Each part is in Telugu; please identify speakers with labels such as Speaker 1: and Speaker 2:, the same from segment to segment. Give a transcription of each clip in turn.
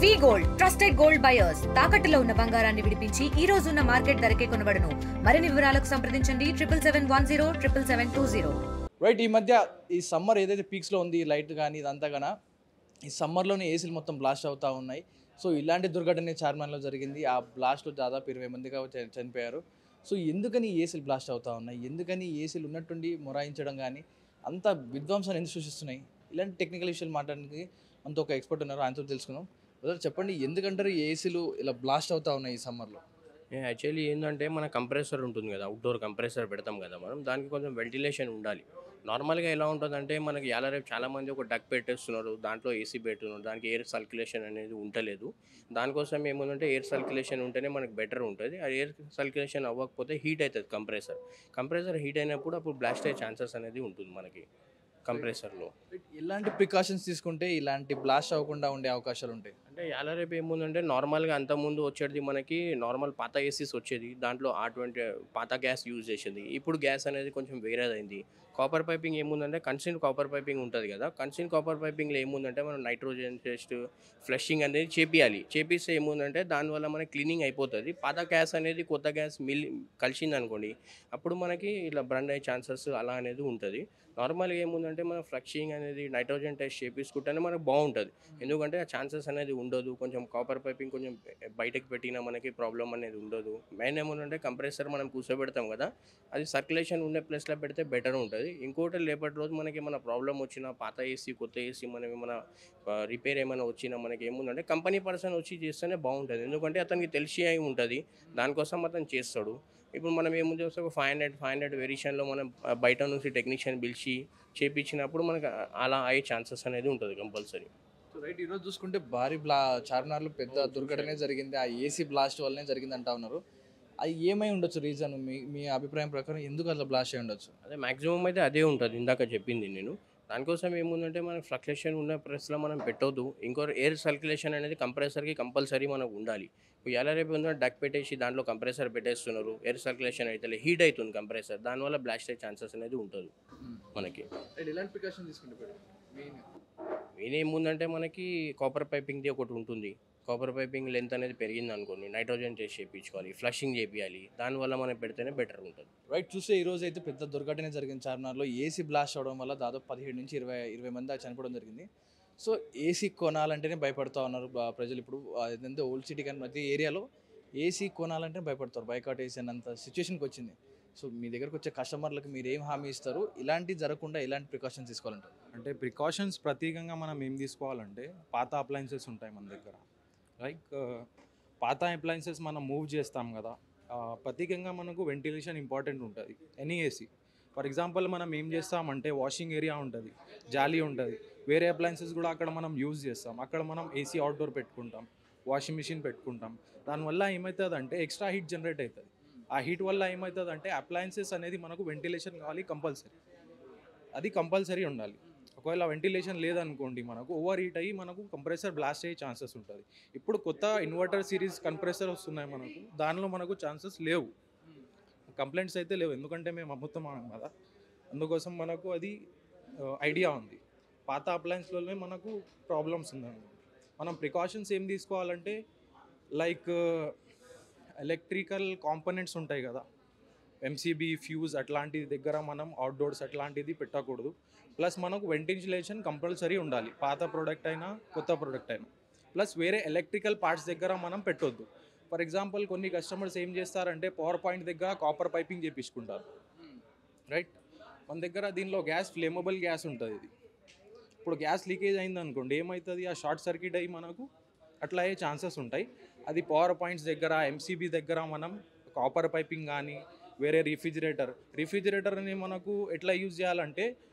Speaker 1: వి గోల్డ్ ట్రస్టెడ్ గోల్డ్ బయర్స్ తాకట్టులో ఉన్న బంగారాన్ని విడిపించి ఈ రోజు ఉన్న మార్కెట్ ధరకే కొనబడును. మరిన్ని వివరాలకు సంప్రదించండి 7710
Speaker 2: రైట్. ఈ మధ్య ఈ సమ్మర్ ఏదైతే పీక్స్లో ఉంది, లైట్ కానీ ఇదంతా కానీ ఈ సమ్మర్లోనే ఏసీలు మొత్తం బ్లాస్ట్ అవుతూ ఉన్నాయి. సో ఇలాంటి దుర్ఘటన చార్మాన్లో జరిగింది. ఆ బ్లాస్ట్లో దాదాపు 20 మంది చనిపోయారు. సో ఎందుకని ఏసీలు బ్లాస్ట్ అవుతూ ఉన్నాయి, ఎందుకని ఏసీలు ఉన్నట్టుండి మొరాయించడం కానీ అంత విధ్వంసాన్ని ఎందుకు సృష్టిస్తున్నాయి, ఇలాంటి టెక్నికల్ విషయాలు మాట్లాడడానికి మనతో ఒక ఎక్స్పర్ట్ ఉన్నారు, ఆయనతో తెలుసుకుందాం. చెప్పండి, ఎందుకంటారు ఏసీలు ఇలా బ్లాస్ట్ అవుతూ ఉన్నాయి ఈ సమ్మర్లో?
Speaker 3: యాక్చువల్లీ ఏంటంటే మన కంప్రెసర్ ఉంటుంది కదా, అవుట్డోర్ కంప్రెసర్ పెడతాం కదా మనం, దానికి కొంచెం వెంటిలేషన్ ఉండాలి. నార్మల్గా ఎలా ఉంటుందంటే మనకి రేపు చాలామంది ఒక డక్ పెట్టేస్తున్నారు, దాంట్లో ఏసీ పెట్టున్నారు, దానికి ఎయిర్ సర్క్యులేషన్ అనేది ఉండలేదు. దానికోసం ఏముందంటే ఎయిర్ సర్క్యులేషన్ ఉంటేనే మనకు బెటర్ ఉంటుంది. ఆ ఎయిర్ సర్క్యులేషన్ అవ్వకపోతే హీట్ అవుతుంది కంప్రెసర్ హీట్ అయినప్పుడు అప్పుడు బ్లాస్ట్ అయ్యే ఛాన్సెస్ అనేది ఉంటుంది మనకి కంప్రెసర్లో.
Speaker 2: ఎలాంటి ప్రికాషన్స్ తీసుకుంటే ఇలాంటి బ్లాస్ట్ అవ్వకుండా ఉండే అవకాశాలు ఉంటాయి?
Speaker 3: అంటే రేపు ఏముందంటే నార్మల్గా అంతకుముందు వచ్చేది మనకి నార్మల్ పాత ఏసీస్ వచ్చేది, దాంట్లో R20 పాత గ్యాస్ యూజ్ చేసేది. ఇప్పుడు గ్యాస్ అనేది కొంచెం వేరేదైంది. కాపర్ పైపింగ్ ఏముందంటే కన్సిన్ కాపర్ పైపింగ్ ఉంటుంది కదా, కన్సిన్ కాపర్ పైపింగ్లో ఏముందంటే మనం నైట్రోజన్ టెస్ట్ ఫ్లషింగ్ అనేది చేపిస్తే ఏముందంటే దానివల్ల మనకి క్లీనింగ్ అయిపోతుంది. పాత గ్యాస్ అనేది కొత్త గ్యాస్ కలిసింది అనుకోండి, అప్పుడు మనకి ఇలా బ్రండ్ అయ్యే ఛాన్సెస్ అలా అనేది ఉంటుంది. నార్మల్గా ఏముందంటే మనం ఫ్లషింగ్ అనేది నైట్రోజన్ టెస్ట్ చేపించుకుంటేనే మనకు బాగుంటుంది. ఎందుకంటే ఆ ఛాన్సెస్ అనేది ఉండదు. కొంచెం కాపర్ పైపింగ్ కొంచెం బయటకు పెట్టినా మనకి ప్రాబ్లం అనేది ఉండదు. మెయిన్ ఏముందంటే కంప్రెసర్ మనం కూర్చోబెడతాం కదా, అది సర్క్యులేషన్ ఉండే ప్లేస్లో పెడితే బెటర్ ఉంటుంది. ఇంకోటి రేపటి రోజు మనకి ఏమైనా ప్రాబ్లం వచ్చినా, పాత ఏసీ కొత్త ఏసీ మనం ఏమైనా రిపేర్ ఏమైనా వచ్చినా మనకి ఏముందంటే కంపెనీ పర్సన్ వచ్చి చేస్తేనే బాగుంటుంది. ఎందుకంటే అతనికి తెలిసి అయి ఉంటుంది, దానికోసం అతను చేస్తాడు. ఇప్పుడు మనం ఏముంది వస్తే ఒక 500 వేరియేషన్లో మనం బయట నుంచి టెక్నీషియన్ పిలిచి చేపించినప్పుడు మనకు అలా అయ్యే ఛాన్సెస్ అనేది ఉంటుంది కంపల్సరీ.
Speaker 2: సో రైట్, ఈరోజు చూసుకుంటే భారీ చార్మినార్లో పెద్ద దుర్ఘటనే జరిగింది, ఆ ఏసీ బ్లాస్ట్ వల్లనే జరిగింది అంటా ఉన్నారు. అది ఏమై ఉండొచ్చు రీజన్? మీ అభిప్రాయం ప్రకారం ఎందుకు అట్లా బ్లాస్ట్ అయి ఉండొచ్చు?
Speaker 3: అదే మ్యాక్సిమం అయితే అదే ఉంటుంది, ఇందాక చెప్పింది నేను. దానికోసం ఏముందంటే మనకి ఫ్లక్చుయేషన్ ఉన్న ప్రెస్లో మనం పెట్టొద్దు. ఇంకో ఎయిర్ సర్క్యులేషన్ అనేది కంప్రెసర్కి కంపల్సరీ మనకు ఉండాలి. ఇప్పుడు రేపు ఉందో డక్ పెట్టేసి దాంట్లో కంప్రెసర్ పెట్టేస్తున్నారు, ఎయిర్ సర్క్యులేషన్ అయితే హీట్ అవుతుంది కంప్రెసర్, దానివల్ల బ్లాస్ట్ అయ్యే ఛాన్సెస్ అనేది ఉంటుంది మనకి.
Speaker 2: ఎలాంటి ప్రికాషన్ తీసుకుంటే
Speaker 3: మెయిన్ ఏముందంటే మనకి కాపర్ పైపింగ్ది ఒకటి ఉంటుంది. కాపర్ పైపింగ్ లెంత్ అనేది పెరిగింది అనుకోండి, నైట్రోజన్ టెస్ట్ చేయించుకోవాలి, ఫ్లషింగ్ చేయాలి, దానివల్ల మనం పెడితేనే బెటర్ ఉంటుంది.
Speaker 2: రైట్, చూస్తే ఈరోజు అయితే పెద్ద దుర్ఘటన జరిగింది చార్మినార్లో. ఏసీ బ్లాస్ట్ అవడం వల్ల దాదాపు 17 నుంచి 20 మంది చనిపోవడం జరిగింది. సో ఏసీ కొనాలంటేనే భయపడుతూ ఉన్నారు ప్రజలు. ఇప్పుడు ఏదంటే ఓల్డ్ సిటీ కానీ ప్రతి ఏరియాలో ఏసీ కొనాలంటే భయపడతారు, బైకాట్ ఏసీ అన్నంత సిచ్యువేషన్కి వచ్చింది. సో మీ దగ్గరకు వచ్చే కస్టమర్లకు మీరు ఏం హామీ ఇస్తారు? ఇలాంటి జరగకుండా ఎలాంటి ప్రికాషన్స్ తీసుకోవాలంటారు?
Speaker 4: అంటే ప్రికాషన్స్ ప్రత్యేకంగా మనం ఏం తీసుకోవాలంటే, పాత అప్లయన్సెస్ ఉంటాయి మన దగ్గర. లైక్ పాత అప్లయన్సెస్ మనం మూవ్ చేస్తాం కదా, ప్రత్యేకంగా మనకు వెంటిలేషన్ ఇంపార్టెంట్ ఉంటుంది ఎనీ ఏసీ. ఫర్ ఎగ్జాంపుల్ మనం ఏం చేస్తామంటే, వాషింగ్ ఏరియా ఉంటుంది, జాలీ ఉంటుంది, వేరే అప్లయన్సెస్ కూడా అక్కడ మనం యూజ్ చేస్తాం. అక్కడ మనం ఏసీ అవుట్డోర్ పెట్టుకుంటాం, వాషింగ్ మిషన్ పెట్టుకుంటాం. దానివల్ల ఏమవుతుందంటే ఎక్స్ట్రా హీట్ జనరేట్ అవుతుంది. ఆ హీట్ వల్ల ఏమవుతుందంటే అప్లయన్సెస్ అనేది మనకు వెంటిలేషన్ కావాలి కంపల్సరీ, అది కంపల్సరీ ఉండాలి. ఒకవేళ వెంటిలేషన్ లేదనుకోండి, మనకు ఓవర్ హీట్ అయ్యి మనకు కంప్రెసర్ బ్లాస్ట్ అయ్యే ఛాన్సెస్ ఉంటుంది. ఇప్పుడు కొత్త ఇన్వర్టర్ సిరీస్ కంప్రెసర్ వస్తున్నాయి మనకు, దానిలో మనకు ఛాన్సెస్ లేవు, కంప్లైంట్స్ అయితే లేవు, ఎందుకంటే మేము అమ్ముతున్నాం కదా, అందుకోసం మనకు అది ఐడియా ఉంది. పాత అప్లయన్స్లోనే మనకు ప్రాబ్లమ్స్ ఉన్నాయి. మనం ప్రికాషన్స్ ఏం తీసుకోవాలంటే, లైక్ ఎలక్ట్రికల్ కాంపోనెంట్స్ ఉంటాయి కదా, ఎంసీబీ, ఫ్యూజ్ అట్లాంటి దగ్గర మనం అవుట్డోర్స్ అట్లాంటిది పెట్టకూడదు. ప్లస్ మనకు వెంటిలేషన్ కంపల్సరీ ఉండాలి, పాత ప్రోడక్ట్ అయినా కొత్త ప్రోడక్ట్ అయినా. ప్లస్ వేరే ఎలక్ట్రికల్ పార్ట్స్ దగ్గర మనం పెట్టొద్దు. ఫర్ ఎగ్జాంపుల్ కొన్ని కస్టమర్స్ ఏం చేస్తారంటే పవర్ పాయింట్ దగ్గర కాపర్ పైపింగ్ చేయించుకుంటారు, రైట్. మన దగ్గర దీనిలో గ్యాస్ ఫ్లేమబుల్ గ్యాస్ ఉంటుంది. ఇది ఇప్పుడు గ్యాస్ లీకేజ్ అయిందనుకోండి, ఏమవుతుంది, ఆ షార్ట్ సర్క్యూట్ అయ్యి మనకు అట్లా అయ్యే ఛాన్సెస్ ఉంటాయి. అది పవర్ పాయింట్స్ దగ్గర, ఎంసీబీ దగ్గర మనం కాపర్ పైపింగ్ కానీ వేరే రిఫ్రిజిరేటర్ని మనకు ఎట్లా యూజ్ చేయాలంటే,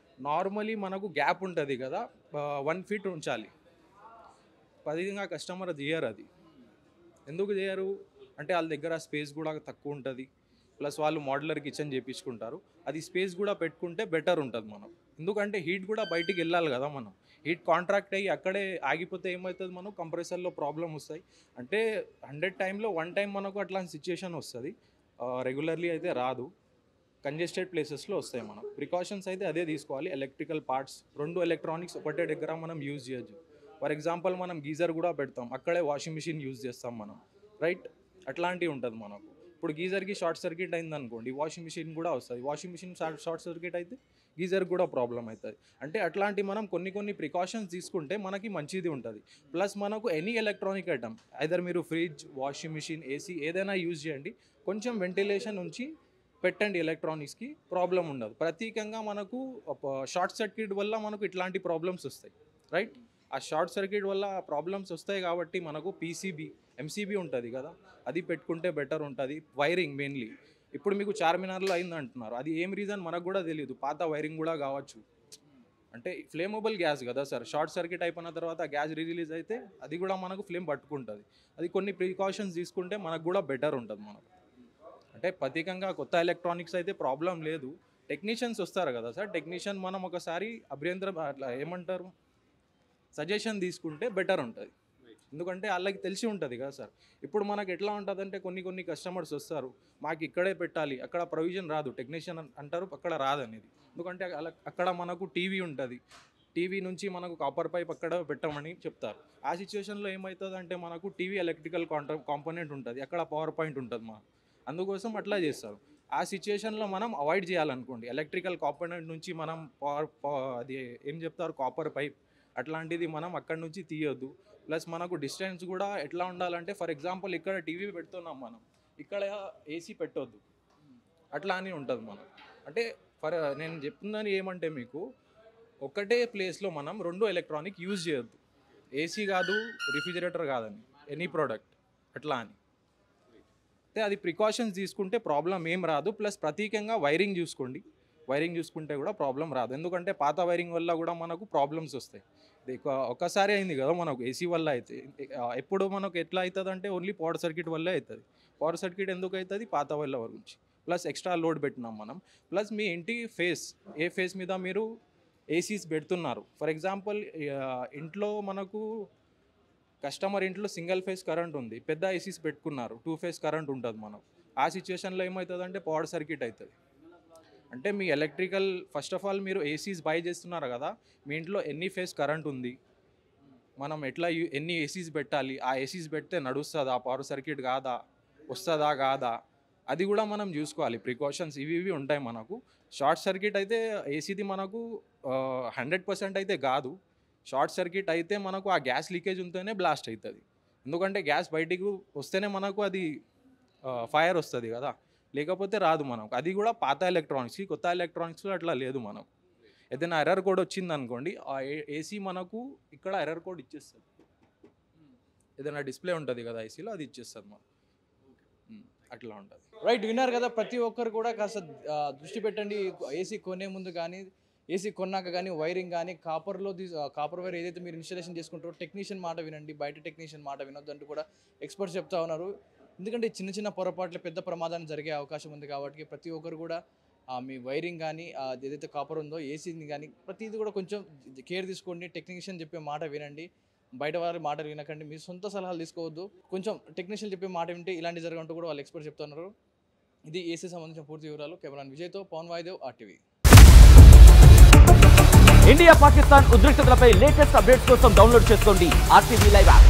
Speaker 4: నార్మలీ మనకు గ్యాప్ ఉంటుంది కదా, 1 feet ఉంచాలి. పదిగా కస్టమర్ చేయరు. అది ఎందుకు చేయరు అంటే వాళ్ళ దగ్గర స్పేస్ కూడా తక్కువ ఉంటుంది, ప్లస్ వాళ్ళు మోడ్యులర్ కిచెన్ చేయించుకుంటారు. అది స్పేస్ కూడా పెట్టుకుంటే బెటర్ ఉంటుంది మనం, ఎందుకంటే హీట్ కూడా బయటికి వెళ్ళాలి కదా. మనం హీట్ కాంట్రాక్ట్ అయ్యి అక్కడే ఆగిపోతే ఏమవుతుంది, మనం కంప్రెసర్లో ప్రాబ్లం వస్తాయి. అంటే 100 టైంలో 1 టైం మనకు అట్లాంటి సిచ్యుయేషన్ వస్తుంది, రెగ్యులర్లీ అయితే రాదు. కంజెస్టెడ్ ప్లేసెస్లో వస్తాయి. మనం ప్రికాషన్స్ అయితే అదే తీసుకోవాలి. ఎలక్ట్రికల్ పార్ట్స్, 2 ఎలక్ట్రానిక్స్ ఒకటే దగ్గర మనం యూజ్ చేయొచ్చు. ఫర్ ఎగ్జాంపుల్ మనం గీజర్ కూడా పెడతాం, అక్కడే వాషింగ్ మిషన్ యూజ్ చేస్తాం మనం, రైట్? అట్లాంటివి ఉంటుంది మనకు. ఇప్పుడు గీజర్కి షార్ట్ సర్క్యూట్ అయింది అనుకోండి, వాషింగ్ మిషన్ కూడా వస్తుంది. వాషింగ్ మిషన్ షార్ట్ సర్క్యూట్ అయితే గీజర్ కూడా ప్రాబ్లం అవుతుంది. అంటే అట్లాంటి మనం కొన్ని ప్రికాషన్స్ తీసుకుంటే మనకి మంచిది ఉంటుంది. ప్లస్ మనకు ఎనీ ఎలక్ట్రానిక్ ఐటమ్, ఐదర్ మీరు ఫ్రిడ్జ్, వాషింగ్ మిషన్, ఏసీ ఏదైనా యూజ్ చేయండి, కొంచెం వెంటిలేషన్ ఉంచి పెట్టండి, ఎలక్ట్రానిక్స్కి ప్రాబ్లం ఉండదు. ప్రత్యేకంగా మనకు షార్ట్ సర్క్యూట్ వల్ల మనకు ఇట్లాంటి ప్రాబ్లమ్స్ వస్తాయి, రైట్? ఆ షార్ట్ సర్క్యూట్ వల్ల ప్రాబ్లమ్స్ వస్తాయి కాబట్టి మనకు పీసీబీ, ఎంసీబీ ఉంటుంది కదా, అది పెట్టుకుంటే బెటర్ ఉంటుంది. వైరింగ్ మెయిన్లీ ఇప్పుడు మీకు చార్మినార్లో అయింది అంటున్నారు, అది ఏం రీజన్ మనకు కూడా తెలియదు, పాత వైరింగ్ కూడా కావచ్చు. అంటే ఫ్లేమబుల్ గ్యాస్ కదా సార్, షార్ట్ సర్క్యూట్ అయిపోయిన తర్వాత గ్యాస్ రిలీజ్ అయితే అది కూడా మనకు ఫ్లేమ్ పట్టుకుంటుంది. అది కొన్ని ప్రికాషన్స్ తీసుకుంటే మనకు కూడా బెటర్ ఉంటుంది మనకు. అంటే ప్రత్యేకంగా కొత్త ఎలక్ట్రానిక్స్ అయితే ప్రాబ్లం లేదు. టెక్నీషియన్స్ వస్తారు కదా సార్, టెక్నీషియన్ మనం ఒకసారి అభ్యంతరం అట్లా ఏమంటారు సజెషన్ తీసుకుంటే బెటర్ ఉంటుంది. ఎందుకంటే వాళ్ళకి తెలిసి ఉంటుంది కదా సార్. ఇప్పుడు మనకు ఎట్లా ఉంటుంది అంటే కొన్ని కస్టమర్స్ వస్తారు, మాకు ఇక్కడే పెట్టాలి, అక్కడ ప్రొవిజన్ రాదు, టెక్నీషియన్ అంటారు అక్కడ రాదనేది. ఎందుకంటే అక్కడ మనకు టీవీ ఉంటుంది, టీవీ నుంచి మనకు కాపర్ పైప్ అక్కడ పెట్టమని చెప్తారు. ఆ సిచ్యువేషన్లో ఏమవుతుంది అంటే మనకు టీవీ ఎలక్ట్రికల్ కాంపోనెంట్ ఉంటుంది, అక్కడ పవర్ పాయింట్ ఉంటుంది మనకు, అందుకోసం అట్లా చేస్తారు. ఆ సిచ్యువేషన్లో మనం అవాయిడ్ చేయాలనుకోండి, ఎలక్ట్రికల్ కాంపోనెంట్ నుంచి మనం అది ఏం చెప్తారు కాపర్ పైప్ అట్లాంటిది మనం అక్కడి నుంచి తీయొద్దు. ప్లస్ మనకు డిస్టెన్స్ కూడా ఎట్లా ఉండాలంటే, ఫర్ ఎగ్జాంపుల్ ఇక్కడ టీవీ పెడుతున్నాం మనం, ఇక్కడ ఏసీ పెట్టొద్దు, అట్లా అని ఉంటుంది మనం. అంటే నేను చెప్తున్నాను ఏమంటే మీకు ఒకటే ప్లేస్లో మనం రెండు ఎలక్ట్రానిక్ యూజ్ చేయొద్దు, ఏసీ కాదు రిఫ్రిజిరేటర్ కాదని, ఎనీ ప్రోడక్ట్ అట్లా అని. అయితే అది ప్రికాషన్స్ తీసుకుంటే ప్రాబ్లం ఏం రాదు. ప్లస్ ప్రత్యేకంగా వైరింగ్ చూసుకోండి, వైరింగ్ చూసుకుంటే కూడా ప్రాబ్లం రాదు. ఎందుకంటే పాత వైరింగ్ వల్ల కూడా మనకు ప్రాబ్లమ్స్ వస్తాయి. ఒక్కసారి అయింది కదా మనకు ఏసీ వల్ల అయితే, ఎప్పుడు మనకు ఎట్లా అవుతుంది అంటే ఓన్లీ పవర్ సర్క్యూట్ వల్లే అవుతుంది. పవర్ సర్క్యూట్ ఎందుకు అవుతుంది? పాత వల్ల గురించి. ప్లస్ ఎక్స్ట్రా లోడ్ పెట్టినాం మనం. ప్లస్ మీ ఇంటి ఫేస్, ఏ ఫేస్ మీద మీరు ఏసీస్ పెడుతున్నారు, ఫర్ ఎగ్జాంపుల్ ఇంట్లో మనకు కస్టమర్ ఇంట్లో సింగిల్ ఫేస్ కరెంట్ ఉంది, పెద్ద ఏసీస్ పెట్టుకున్నారు, 2 ఫేస్ కరెంట్ ఉంటుంది మనకు. ఆ సిచ్యువేషన్లో ఏమవుతుంది అంటే పవర్ సర్క్యూట్ అవుతుంది. అంటే మీ ఎలక్ట్రికల్ ఫస్ట్ ఆఫ్ ఆల్ మీరు ఏసీస్ బై చేస్తున్నారు కదా, మీ ఇంట్లో ఎన్ని ఫేస్ కరెంట్ ఉంది, మనం ఎట్లా ఎన్ని ఏసీస్ పెట్టాలి, ఆ ఏసీస్ పెడితే నడుస్తుందా, పవర్ సర్క్యూట్ కాదా, వస్తుందా కాదా, అది కూడా మనం చూసుకోవాలి. ప్రికాషన్స్ ఇవి ఉంటాయి మనకు. షార్ట్ సర్క్యూట్ అయితే ఏసీది మనకు 100% అయితే కాదు. షార్ట్ సర్క్యూట్ అయితే మనకు ఆ గ్యాస్ లీకేజ్ ఉంటేనే బ్లాస్ట్ అవుతుంది. ఎందుకంటే గ్యాస్ బయటికి వస్తేనే మనకు అది ఫైర్ వస్తుంది కదా, లేకపోతే రాదు మనకు. అది కూడా పాత ఎలక్ట్రానిక్స్కి, కొత్త ఎలక్ట్రానిక్స్లో అట్లా లేదు మనకు. ఏదైనా ఎర్రర్ కోడ్ వచ్చింది అనుకోండి, ఆ ఏసీ మనకు ఇక్కడ ఎర్రర్ కోడ్ ఇచ్చేస్తుంది. ఏదైనా డిస్ప్లే ఉంటుంది కదా ఏసీలో, అది ఇచ్చేస్తుంది మనకు. అట్లా ఉంటుంది.
Speaker 2: రైట్, విన్నారు కదా. ప్రతి ఒక్కరు కూడా కాస్త దృష్టి పెట్టండి. ఏసీ కొనే ముందు కానీ, ఏసీ కొన్నాక కానీ వైరింగ్ కానీ కాపర్ వైర్ ఏదైతే మీరు ఇన్స్టాలేషన్ చేసుకుంటారో టెక్నీషియన్ మాట వినండి, బయట టెక్నీషియన్ మాట వినొద్దు అంటూ కూడా ఎక్స్పర్ట్స్ చెప్తా ఉన్నారు. ఎందుకంటే చిన్న పొరపాట్లు పెద్ద ప్రమాదాన్ని జరిగే అవకాశం ఉంది కాబట్టి ప్రతి ఒక్కరు కూడా మీ వైరింగ్ కానీ ఏదైతే కాపర్ ఉందో ఏసీని కానీ ప్రతిదీ కూడా కొంచెం కేర్ తీసుకోండి. టెక్నీషియన్ చెప్పే మాట వినండి, బయట వారి మాటలు వినకండి, మీ సొంత సలహాలు తీసుకోవద్దు. కొంచెం టెక్నీషియన్ చెప్పే మాట వింటే ఇలాంటి జరగంటూ కూడా వాళ్ళు ఎక్స్పర్ట్ చెప్తున్నారు. ఇది ఏసీ సంబంధించిన పూర్తి వివరాలు. కెమెరాన్ విజయ్తో పవన్ వాయిదేవ్, RTV.
Speaker 5: ఇండియా పాకిస్తాన్ ఉద్రిక్తతలపై లేటెస్ట్ అప్డేట్స్ కోసం డౌన్లోడ్ చేసుకోండి RTV లైవ్ యాప్.